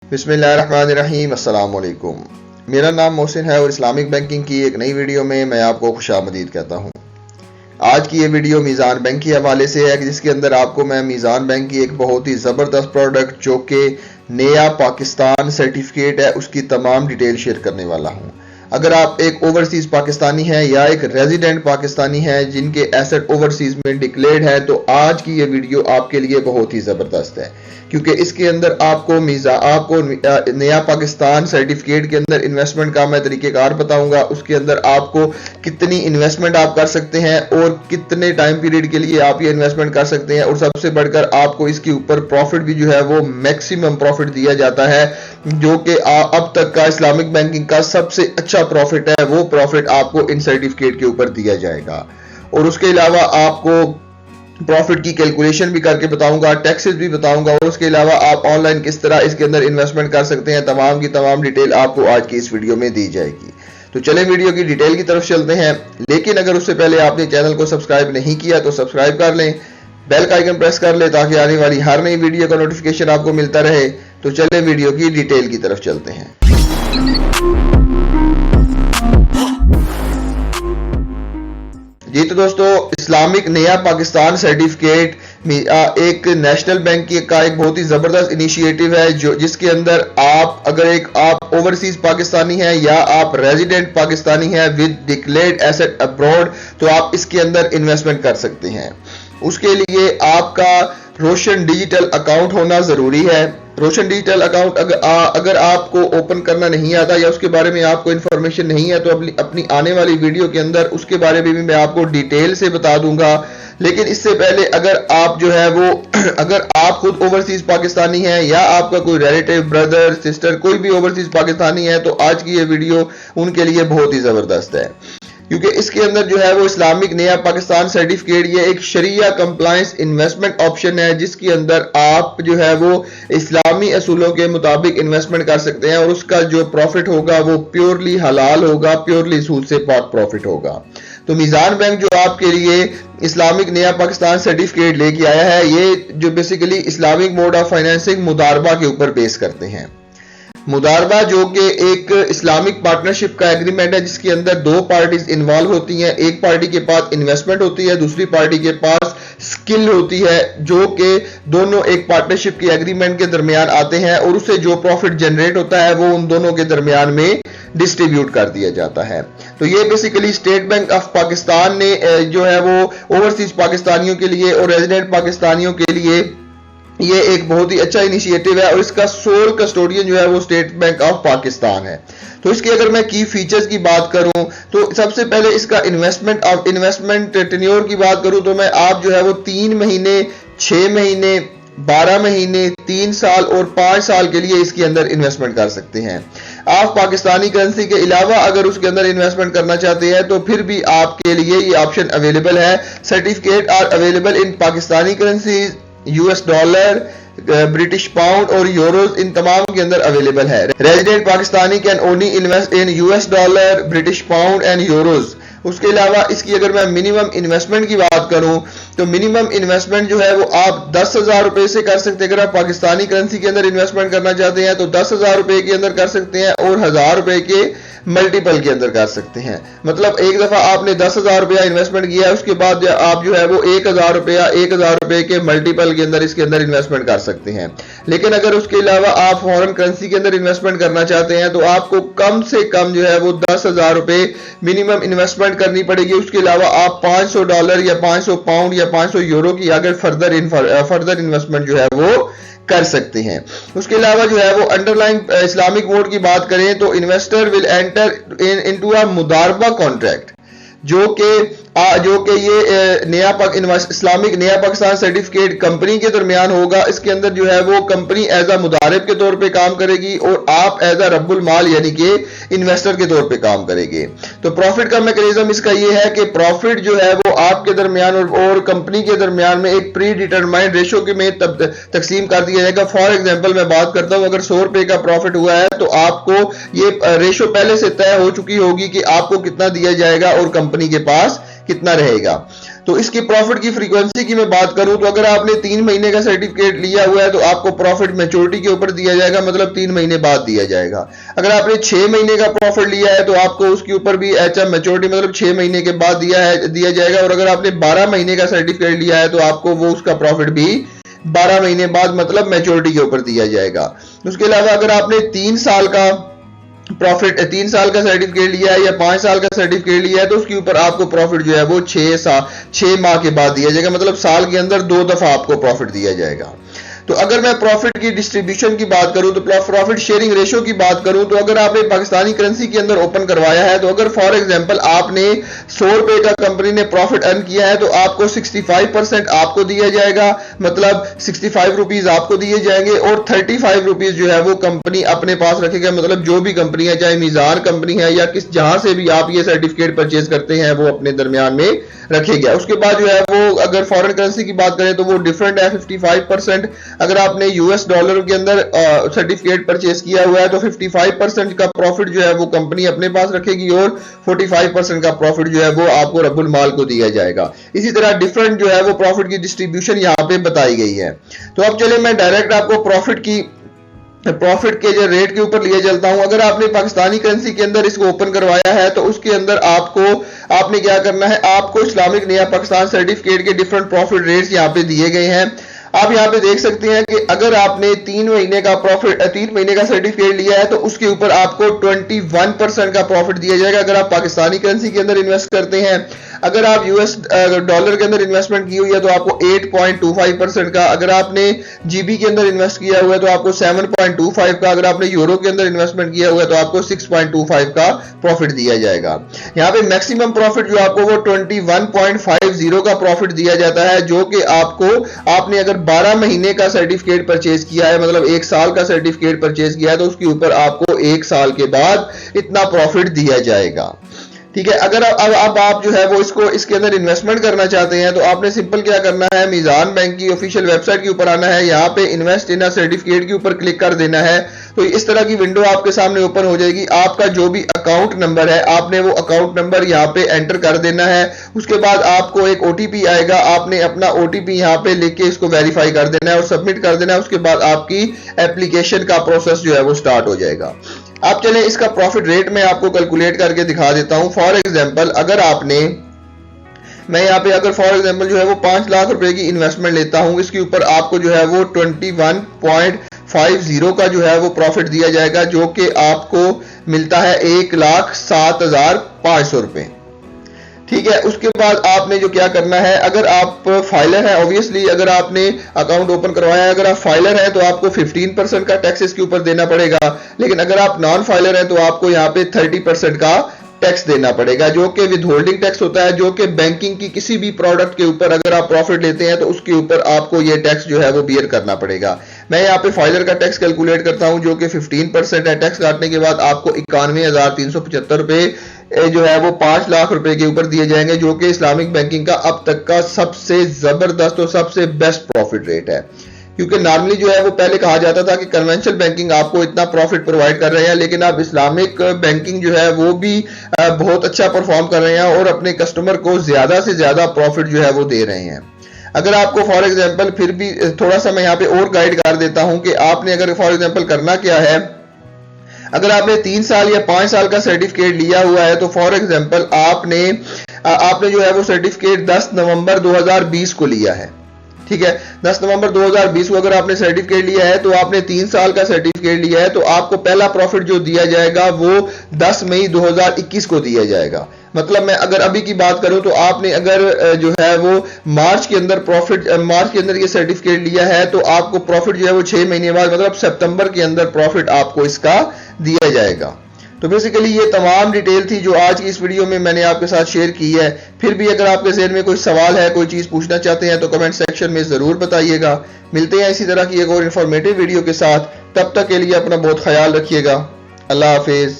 बिस्मिल्लाहिर्रहमानिर्रहीम। अस्सलाम वालेकुम। मेरा नाम मोहसिन है और इस्लामिक बैंकिंग की एक नई वीडियो में मैं आपको खुशामदीद कहता हूँ। आज की ये वीडियो मीज़ान बैंक के हवाले से है, जिसके अंदर आपको मैं मीज़ान बैंक की एक बहुत ही ज़बरदस्त प्रोडक्ट जो कि नया पाकिस्तान सर्टिफिकेट है उसकी तमाम डिटेल शेयर करने वाला हूँ। अगर आप एक ओवरसीज़ पाकिस्तानी हैं या एक रेजिडेंट पाकिस्तानी हैं जिनके एसेट ओवरसीज़ में डिक्लेयर्ड है, तो आज की ये वीडियो आपके लिए बहुत ही ज़बरदस्त है, क्योंकि इसके अंदर आपको नया पाकिस्तान सर्टिफिकेट के अंदर इन्वेस्टमेंट का मैं तरीक़ेकार बताऊंगा। उसके अंदर आपको कितनी इन्वेस्टमेंट आप कर सकते हैं और कितने टाइम पीरियड के लिए आप ये इन्वेस्टमेंट कर सकते हैं, और सबसे बढ़कर आपको इसके ऊपर प्रॉफिट भी जो है वो मैक्सिमम प्रॉफिट दिया जाता है, जो कि अब तक का इस्लामिक बैंकिंग का सबसे अच्छा प्रॉफिट है। वो प्रॉफिट आपको इन सर्टिफिकेट के ऊपर दिया जाएगा, और उसके अलावा आपको प्रॉफिट की कैलकुलेशन भी करके बताऊंगा, टैक्सेस भी बताऊंगा, और उसके अलावा आप ऑनलाइन किस तरह इसके अंदर इन्वेस्टमेंट कर सकते हैं। तमाम की तमाम डिटेल आपको आज की इस वीडियो में दी जाएगी। तो चलें वीडियो की डिटेल की तरफ चलते हैं। लेकिन अगर उससे पहले आपने चैनल को सब्सक्राइब नहीं किया तो सब्सक्राइब कर लें, बेल का आइकन प्रेस कर लें ताकि आने वाली हर नई वीडियो का नोटिफिकेशन आपको मिलता रहे। तो चलें वीडियो की डिटेल की तरफ चलते हैं। जी तो दोस्तों, इस्लामिक नया पाकिस्तान सर्टिफिकेट एक नेशनल बैंक का एक बहुत ही जबरदस्त इनिशिएटिव है, जो जिसके अंदर आप ओवरसीज पाकिस्तानी हैं या आप रेजिडेंट पाकिस्तानी हैं विद डिक्लेयर्ड एसेट अब्रॉड, तो आप इसके अंदर इन्वेस्टमेंट कर सकते हैं। उसके लिए आपका रोशन डिजिटल अकाउंट होना जरूरी है। रोशन डिजिटल अकाउंट अगर आपको ओपन करना नहीं आता या उसके बारे में आपको इंफॉर्मेशन नहीं है, तो अपनी आने वाली वीडियो के अंदर उसके बारे में भी मैं आपको डिटेल से बता दूंगा। लेकिन इससे पहले अगर आप खुद ओवरसीज पाकिस्तानी हैं या आपका कोई रिलेटिव, ब्रदर, सिस्टर कोई भी ओवरसीज पाकिस्तानी है, तो आज की ये वीडियो उनके लिए बहुत ही जबरदस्त है, क्योंकि इसके अंदर जो है वो इस्लामिक नया पाकिस्तान सर्टिफिकेट ये एक शरिया कंप्लायंस इन्वेस्टमेंट ऑप्शन है, जिसके अंदर आप जो है वो इस्लामी असूलों के मुताबिक इन्वेस्टमेंट कर सकते हैं, और उसका जो प्रॉफिट होगा वो प्योरली हलाल होगा, प्योरली सूद से पाक प्रॉफिट होगा। तो मीज़ान बैंक जो आपके लिए इस्लामिक नया पाकिस्तान सर्टिफिकेट लेके आया है, ये जो basically Islamic mode of financing मुदारबा के ऊपर बेस करते हैं। मुदारबा जो कि एक इस्लामिक पार्टनरशिप का एग्रीमेंट है, जिसके अंदर दो पार्टीज इन्वॉल्व होती हैं। एक पार्टी के पास इन्वेस्टमेंट होती है, दूसरी पार्टी के पास स्किल होती है, जो कि दोनों एक पार्टनरशिप के एग्रीमेंट के दरमियान आते हैं, और उससे जो प्रॉफिट जनरेट होता है वो उन दोनों के दरमियान में डिस्ट्रीब्यूट कर दिया जाता है। तो ये basically state bank of Pakistan ने जो है वो ओवरसीज पाकिस्तानियों के लिए और रेजिडेंट पाकिस्तानियों के लिए ये एक बहुत ही अच्छा इनिशिएटिव है, और इसका सोल कस्टोडियन जो है वो स्टेट बैंक ऑफ पाकिस्तान है। तो इसके अगर मैं की फीचर्स की बात करूं, तो सबसे पहले इसका इन्वेस्टमेंट टेन्योर की बात करूं, तो मैं आप जो है वो 3 महीने, 6 महीने, 12 महीने, 3 साल और 5 साल के लिए इसके अंदर इन्वेस्टमेंट कर सकते हैं। आप पाकिस्तानी करेंसी के अलावा अगर उसके अंदर इन्वेस्टमेंट करना चाहते हैं तो फिर भी आपके लिए ये ऑप्शन अवेलेबल है। Certificate are available in Pakistani currency, US dollar, British pound और यूरोज, इन तमाम के अंदर अवेलेबल है। Resident Pakistani can only invest in US dollar, British pound and euros. उसके अलावा इसकी अगर मैं मिनिमम इन्वेस्टमेंट की बात करूं, तो मिनिमम इन्वेस्टमेंट जो है वो आप 10,000 रुपए से कर सकते हैं। अगर आप पाकिस्तानी करेंसी के अंदर इन्वेस्टमेंट करना चाहते हैं तो 10,000 रुपए के अंदर कर सकते हैं, और 1,000 रुपए के मल्टीपल के अंदर कर सकते हैं। मतलब एक दफा आपने 10,000 रुपया इन्वेस्टमेंट किया है, उसके बाद आप जो है वो 1,000 रुपए के मल्टीपल के अंदर इसके अंदर इन्वेस्टमेंट कर सकते हैं। लेकिन अगर उसके अलावा आप फॉरेन करेंसी के अंदर इन्वेस्टमेंट करना चाहते हैं, तो आपको कम से कम जो है वो 10,000 रुपए मिनिमम इन्वेस्टमेंट करनी पड़ेगी। उसके अलावा आप $500 या 500 पाउंड या 500 यूरो की अगर फर्दर इन्वेस्टमेंट जो है वो कर सकते हैं। उसके अलावा जो है वो अंडरलाइंग इस्लामिक मोड की बात करें, तो investor will enter into a मुदारबा कॉन्ट्रैक्ट, जो कि ये इस्लामिक नया पाकिस्तान सर्टिफिकेट कंपनी के दरमियान होगा। इसके अंदर जो है वो कंपनी एज अ मुदारिब के तौर पे काम करेगी, और आप एज अ रब्बुल माल यानी कि इन्वेस्टर के तौर पे काम करेंगे। तो प्रॉफिट का मैकेनिज्म इसका ये है कि प्रॉफिट जो है वो आपके दरमियान और कंपनी के दरमियान में एक प्री डिटरमाइंड रेशो के में तकसीम कर दिया जाएगा। फॉर एग्जाम्पल मैं बात करता हूं, अगर 100 रुपए का प्रॉफिट हुआ है, तो आपको ये रेशो पहले से तय हो चुकी होगी कि आपको कितना दिया जाएगा और कंपनी के पास कितना रहेगा। तो इसकी प्रॉफिट की फ्रीक्वेंसी की मैं बात करूं तो अगर आपने 3 महीने का सर्टिफिकेट लिया हुआ है तो आपको प्रॉफिट मैच्योरिटी के ऊपर दिया जाएगा, मतलब 3 महीने बाद दिया जाएगा। अगर आपने 6 महीने का प्रॉफिट लिया है तो आपको उसके ऊपर भी एचएम मैच्योरिटी मतलब 6 महीने के बाद दिया जाएगा। और अगर आपने 12 महीने का सर्टिफिकेट लिया है तो आपको वो उसका प्रॉफिट भी 12 महीने बाद मतलब मैच्योरिटी के ऊपर दिया जाएगा। उसके अलावा अगर आपने 3 साल का प्रॉफिट 3 साल का सर्टिफिकेट लिया है या 5 साल का सर्टिफिकेट लिया है तो उसके ऊपर आपको प्रॉफिट जो है वो 6 माह के बाद दिया जाएगा, मतलब साल के अंदर 2 दफा आपको प्रॉफिट दिया जाएगा। तो अगर मैं प्रॉफिट की डिस्ट्रीब्यूशन की बात करूं तो प्रॉफिट शेयरिंग रेशियो की बात करूं तो अगर आपने पाकिस्तानी करेंसी के अंदर ओपन करवाया है तो अगर फॉर एग्जांपल आपने 100 रुपए का कंपनी ने प्रॉफिट अर्न किया है तो आपको 65% आपको दिया जाएगा, मतलब 65 रुपीज आपको दिए जाएंगे और 35 रुपीज जो है वो कंपनी अपने पास रखेगा, मतलब जो भी कंपनी है चाहे मीजान कंपनी है या जहां से भी आप ये सर्टिफिकेट परचेज करते हैं वो अपने दरमियान में रखेगा। उसके बाद जो है वो अगर फॉरेन करेंसी की बात करें तो वो डिफरेंट है 55%। अगर आपने यूएस डॉलर के अंदर सर्टिफिकेट परचेज किया हुआ है तो 55% का प्रॉफिट जो है वो कंपनी अपने पास रखेगी और 45% का प्रॉफिट जो है वो आपको रब्बुल माल को दिया जाएगा। इसी तरह डिफरेंट जो है वो प्रॉफिट की डिस्ट्रीब्यूशन यहाँ पे बताई गई है। तो अब चले मैं डायरेक्ट आपको प्रॉफिट के जो रेट के ऊपर लिए चलता हूं। अगर आपने पाकिस्तानी करेंसी के अंदर इसको ओपन करवाया है तो उसके अंदर आपने क्या करना है, आपको इस्लामिक नया पाकिस्तान सर्टिफिकेट के डिफरेंट प्रॉफिट रेट्स यहाँ पे दिए गए हैं। आप यहाँ पे देख सकते हैं कि अगर आपने 3 महीने का सर्टिफिकेट लिया है तो उसके ऊपर आपको 21% का प्रॉफिट दिया जाएगा अगर आप पाकिस्तानी करेंसी के अंदर इन्वेस्ट करते हैं। अगर आप यूएस डॉलर के अंदर इन्वेस्टमेंट की हुई है तो आपको 8.25% का, अगर आपने जीबी के अंदर इन्वेस्ट किया हुआ है तो आपको 7.25 का, अगर आपने यूरो के अंदर इन्वेस्टमेंट किया हुआ है तो आपको 6.25 का प्रॉफिट दिया जाएगा। यहाँ पे मैक्सिमम प्रॉफिट जो आपको वो 21.50 का प्रॉफिट दिया जाता है, जो कि आपने अगर 12 महीने का सर्टिफिकेट परचेज किया है मतलब 1 साल का सर्टिफिकेट परचेज किया है तो उसके ऊपर आपको 1 साल के बाद इतना प्रॉफिट दिया जाएगा। ठीक है। अगर अब आप जो है वो इसके अंदर इन्वेस्टमेंट करना चाहते हैं तो आपने सिंपल क्या करना है, मीजान बैंक की ऑफिशियल वेबसाइट के ऊपर आना है, यहाँ पे इन्वेस्ट इन सर्टिफिकेट के ऊपर क्लिक कर देना है तो इस तरह की विंडो आपके सामने ओपन हो जाएगी। आपका जो भी अकाउंट नंबर है आपने वो अकाउंट नंबर यहाँ पे एंटर कर देना है। उसके बाद आपको एक ओटीपी आएगा, आपने अपना ओटीपी यहाँ पे लिख के इसको वेरीफाई कर देना है और सबमिट कर देना है। उसके बाद आपकी एप्लीकेशन का प्रोसेस जो है वो स्टार्ट हो जाएगा। आप चले इसका प्रॉफिट रेट मैं आपको कैलकुलेट करके दिखा देता हूं। फॉर एग्जांपल मैं यहाँ पे अगर फॉर एग्जांपल जो है वो 5 लाख रुपए की इन्वेस्टमेंट लेता हूं, इसके ऊपर आपको जो है वो 21.50 का जो है वो प्रॉफिट दिया जाएगा, जो कि आपको मिलता है 1,07,500 रुपए। ठीक है। उसके बाद आपने जो क्या करना है, अगर आप फाइलर हैं ऑब्वियसली अगर आपने अकाउंट ओपन करवाया है, अगर आप फाइलर हैं तो आपको 15% का टैक्स इसके ऊपर देना पड़ेगा, लेकिन अगर आप नॉन फाइलर हैं तो आपको यहाँ पे 30% का टैक्स देना पड़ेगा, जो कि विदहोल्डिंग टैक्स होता है, जो कि बैंकिंग की किसी भी प्रोडक्ट के ऊपर अगर आप प्रॉफिट लेते हैं तो उसके ऊपर आपको ये टैक्स जो है वो बियर करना पड़ेगा। मैं यहाँ पे फाइलर का टैक्स कैलकुलेट करता हूँ जो कि 15% है। टैक्स काटने के बाद आपको 91,375 रुपए जो है वो 5 लाख रुपए के ऊपर दिए जाएंगे, जो कि इस्लामिक बैंकिंग का अब तक का सबसे जबरदस्त और सबसे बेस्ट प्रॉफिट रेट है। क्योंकि नॉर्मली जो है वो पहले कहा जाता था कि कन्वेंशनल बैंकिंग आपको इतना प्रॉफिट प्रोवाइड कर रहे हैं, लेकिन अब इस्लामिक बैंकिंग जो है वो भी बहुत अच्छा परफॉर्म कर रहे हैं और अपने कस्टमर को ज्यादा से ज्यादा प्रॉफिट जो है वो दे रहे हैं। अगर आपको फॉर एग्जांपल फिर भी थोड़ा सा मैं यहाँ पे और गाइड कर देता हूं कि आपने अगर फॉर एग्जांपल करना क्या है, अगर आपने 3 साल या 5 साल का सर्टिफिकेट लिया हुआ है तो फॉर एग्जांपल आपने जो है वो सर्टिफिकेट 10 नवंबर 2020 को लिया है। ठीक है। 10 नवंबर 2020 को अगर आपने सर्टिफिकेट लिया है तो आपने 3 साल का सर्टिफिकेट लिया है तो आपको पहला प्रॉफिट जो दिया जाएगा वो 10 मई 2021 को दिया जाएगा। मतलब मैं अगर अभी की बात करूं तो आपने अगर जो है वो मार्च के अंदर ये सर्टिफिकेट लिया है तो आपको प्रॉफिट जो है वो 6 महीने बाद मतलब सितंबर के अंदर प्रॉफिट आपको इसका दिया जाएगा। तो बेसिकली ये तमाम डिटेल थी जो आज की इस वीडियो में मैंने आपके साथ शेयर की है। फिर भी अगर आपके ज़हन में कोई सवाल है, कोई चीज़ पूछना चाहते हैं तो कमेंट सेक्शन में ज़रूर बताइएगा। मिलते हैं इसी तरह की एक और इन्फॉर्मेटिव वीडियो के साथ, तब तक के लिए अपना बहुत ख्याल रखिएगा। अल्लाह हाफिज़।